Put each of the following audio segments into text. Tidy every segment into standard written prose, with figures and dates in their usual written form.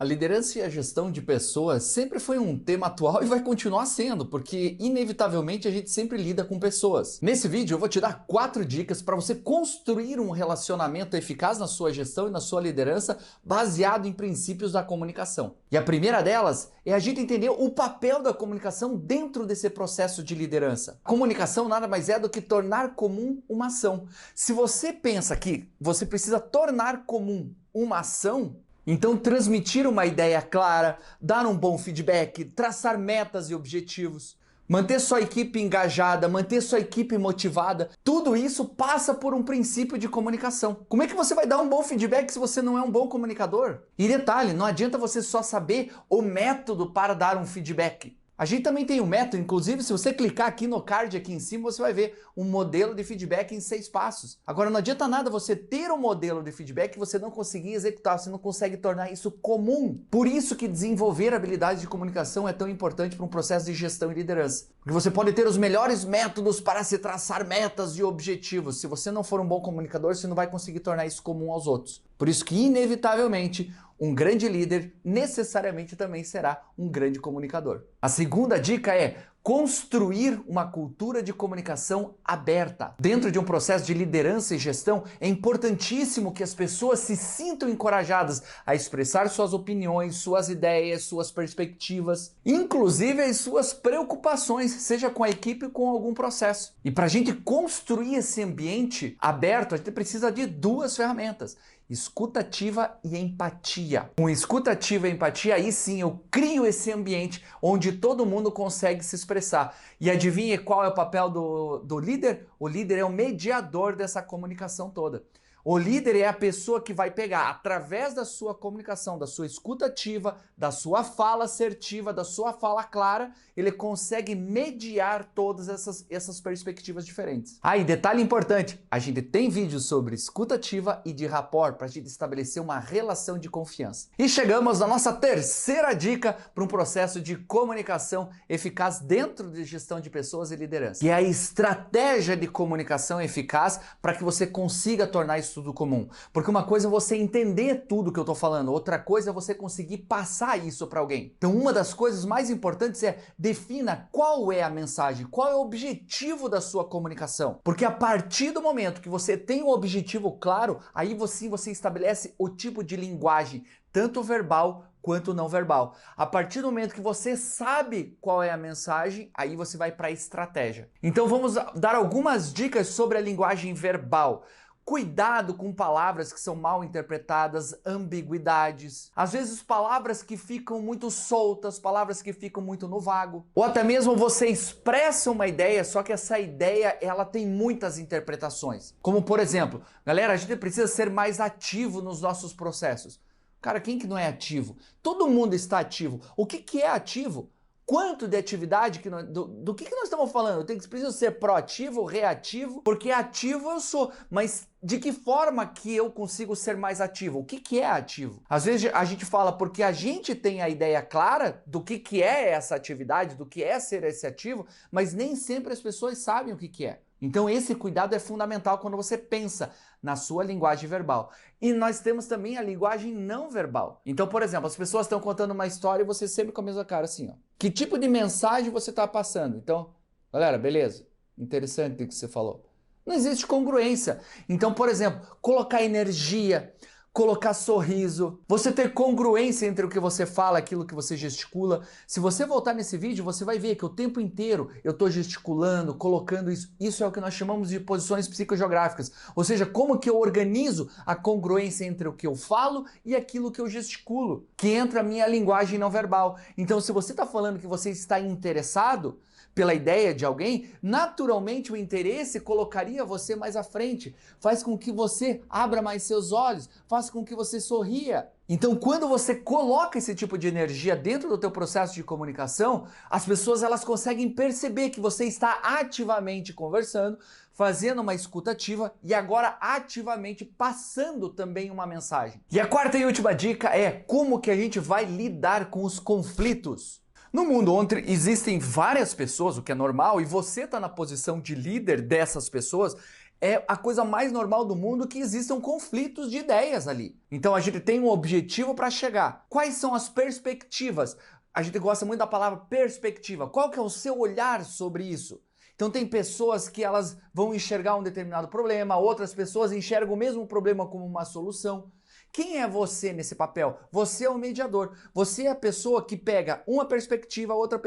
A liderança e a gestão de pessoas sempre foi um tema atual e vai continuar sendo, porque inevitavelmente a gente sempre lida com pessoas. Nesse vídeo eu vou te dar 4 dicas para você construir um relacionamento eficaz na sua gestão e na sua liderança baseado em princípios da comunicação. E a primeira delas é a gente entender o papel da comunicação dentro desse processo de liderança. Comunicação nada mais é do que tornar comum uma ação. Se você pensa que você precisa tornar comum uma ação, então transmitir uma ideia clara, dar um bom feedback, traçar metas e objetivos, manter sua equipe engajada, manter sua equipe motivada, tudo isso passa por um princípio de comunicação. Como é que você vai dar um bom feedback se você não é um bom comunicador? E detalhe, não adianta você só saber o método para dar um feedback. A gente também tem um método, inclusive se você clicar aqui no card aqui em cima, você vai ver um modelo de feedback em 6 passos. Agora não adianta nada você ter um modelo de feedback e você não conseguir executar, você não consegue tornar isso comum. Por isso que desenvolver habilidades de comunicação é tão importante para um processo de gestão e liderança. Porque você pode ter os melhores métodos para se traçar metas e objetivos. Se você não for um bom comunicador, você não vai conseguir tornar isso comum aos outros. Por isso que inevitavelmente um grande líder necessariamente também será um grande comunicador. A segunda dica é construir uma cultura de comunicação aberta. Dentro de um processo de liderança e gestão, é importantíssimo que as pessoas se sintam encorajadas a expressar suas opiniões, suas ideias, suas perspectivas, inclusive as suas preocupações, seja com a equipe ou com algum processo. E para a gente construir esse ambiente aberto, a gente precisa de 2 ferramentas: escutativa e empatia. Com escutativa e empatia, aí sim eu crio esse ambiente onde todo mundo consegue se expressar. E adivinhe qual é o papel do líder? O líder é o mediador dessa comunicação toda. O líder é a pessoa que vai pegar, através da sua comunicação, da sua escutativa, da sua fala assertiva, da sua fala clara, ele consegue mediar todas essas perspectivas diferentes. Ah, e detalhe importante, a gente tem vídeos sobre escutativa e de rapport para a gente estabelecer uma relação de confiança. E chegamos na nossa terceira dica para um processo de comunicação eficaz dentro de gestão de pessoas e liderança, que é a estratégia de comunicação eficaz para que você consiga tornar isso tudo comum. Porque uma coisa é você entender tudo que eu tô falando, outra coisa é você conseguir passar isso para alguém. Então uma das coisas mais importantes é defina qual é a mensagem, qual é o objetivo da sua comunicação. Porque a partir do momento que você tem um objetivo claro, aí você estabelece o tipo de linguagem, tanto verbal quanto não verbal. A partir do momento que você sabe qual é a mensagem, aí você vai para a estratégia. Então vamos dar algumas dicas sobre a linguagem verbal. Cuidado com palavras que são mal interpretadas, ambiguidades. Às vezes palavras que ficam muito soltas, palavras que ficam muito no vago. Ou até mesmo você expressa uma ideia, só que essa ideia ela tem muitas interpretações. Como por exemplo, galera, a gente precisa ser mais ativo nos nossos processos. Cara, quem que não é ativo? Todo mundo está ativo. O que é ativo? Quanto de atividade, do que nós estamos falando? Eu preciso ser proativo, reativo, porque ativo eu sou, mas de que forma que eu consigo ser mais ativo? O que é ativo? Às vezes a gente fala porque a gente tem a ideia clara do que é essa atividade, do que é ser esse ativo, mas nem sempre as pessoas sabem o que é. Então esse cuidado é fundamental quando você pensa na sua linguagem verbal. E nós temos também a linguagem não verbal. Então, por exemplo, as pessoas estão contando uma história e você sempre com a mesma cara assim, ó. Que tipo de mensagem você está passando? Então, galera, beleza, interessante o que você falou. Não existe congruência. Então, por exemplo, colocar energia, colocar sorriso, você ter congruência entre o que você fala, aquilo que você gesticula. Se você voltar nesse vídeo, você vai ver que o tempo inteiro eu estou gesticulando, colocando isso. Isso é o que nós chamamos de posições psicogeográficas. Ou seja, como que eu organizo a congruência entre o que eu falo e aquilo que eu gesticulo, que entra a minha linguagem não verbal. Então, se você está falando que você está interessado pela ideia de alguém, naturalmente o interesse colocaria você mais à frente, faz com que você abra mais seus olhos, faz com que você sorria. Então, quando você coloca esse tipo de energia dentro do teu processo de comunicação, as pessoas elas conseguem perceber que você está ativamente conversando, fazendo uma escuta ativa e agora ativamente passando também uma mensagem. E a quarta e última dica é como que a gente vai lidar com os conflitos. No mundo onde existem várias pessoas, o que é normal, e você está na posição de líder dessas pessoas, É a coisa mais normal do mundo que existam conflitos de ideias ali. Então a gente tem um objetivo para chegar. Quais são as perspectivas? A gente gosta muito da palavra perspectiva. Qual que é o seu olhar sobre isso? Então tem pessoas que elas vão enxergar um determinado problema, outras pessoas enxergam o mesmo problema como uma solução. Quem é você nesse papel? Você é o mediador. Você é a pessoa que pega uma perspectiva, outra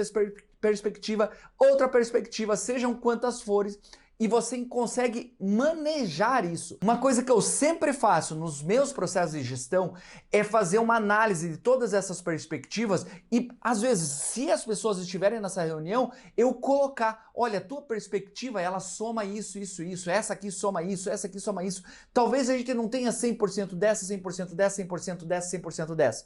perspectiva, sejam quantas forem, e você consegue manejar isso. Uma coisa que eu sempre faço nos meus processos de gestão é fazer uma análise de todas essas perspectivas e, às vezes, se as pessoas estiverem nessa reunião, eu colocar, olha, a tua perspectiva, ela soma isso, essa aqui soma isso, essa aqui soma isso. Talvez a gente não tenha 100% dessa, 100% dessa, 100% dessa, 100% dessa.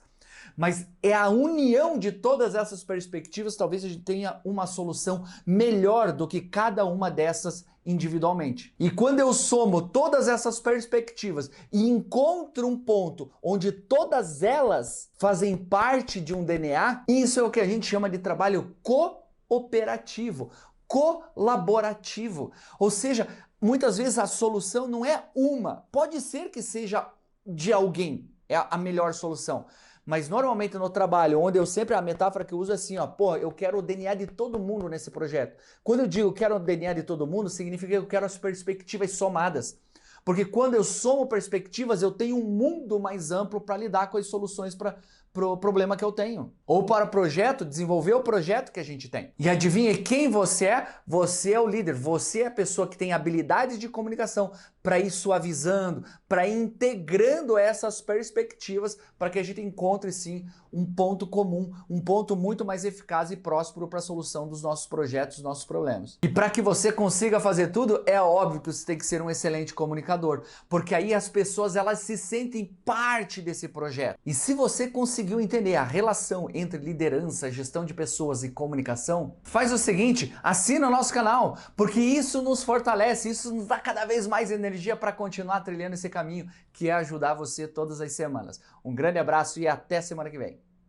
Mas é a união de todas essas perspectivas, talvez a gente tenha uma solução melhor do que cada uma dessas individualmente. E quando eu somo todas essas perspectivas e encontro um ponto onde todas elas fazem parte de um DNA, isso é o que a gente chama de trabalho cooperativo, colaborativo. Ou seja, muitas vezes a solução não é uma, pode ser que seja de alguém, é a melhor solução. Mas normalmente no trabalho, onde eu sempre, a metáfora que eu uso é assim, ó, pô, eu quero o DNA de todo mundo nesse projeto. Quando eu digo quero o DNA de todo mundo, significa que eu quero as perspectivas somadas. Porque quando eu somo perspectivas, eu tenho um mundo mais amplo para lidar com as soluções para o problema que eu tenho. Ou para o projeto, desenvolver o projeto que a gente tem. E adivinha quem você é? Você é o líder, você é a pessoa que tem habilidades de comunicação para ir suavizando, para ir integrando essas perspectivas para que a gente encontre sim um ponto comum, um ponto muito mais eficaz e próspero para a solução dos nossos projetos, dos nossos problemas. E para que você consiga fazer tudo, é óbvio que você tem que ser um excelente comunicador, porque aí as pessoas elas se sentem parte desse projeto. E se você conseguiu entender a relação entre liderança, gestão de pessoas e comunicação, faz o seguinte, assina o nosso canal, porque isso nos fortalece, isso nos dá cada vez mais energia para continuar trilhando esse caminho que é ajudar você todas as semanas. Um grande abraço e até semana que vem.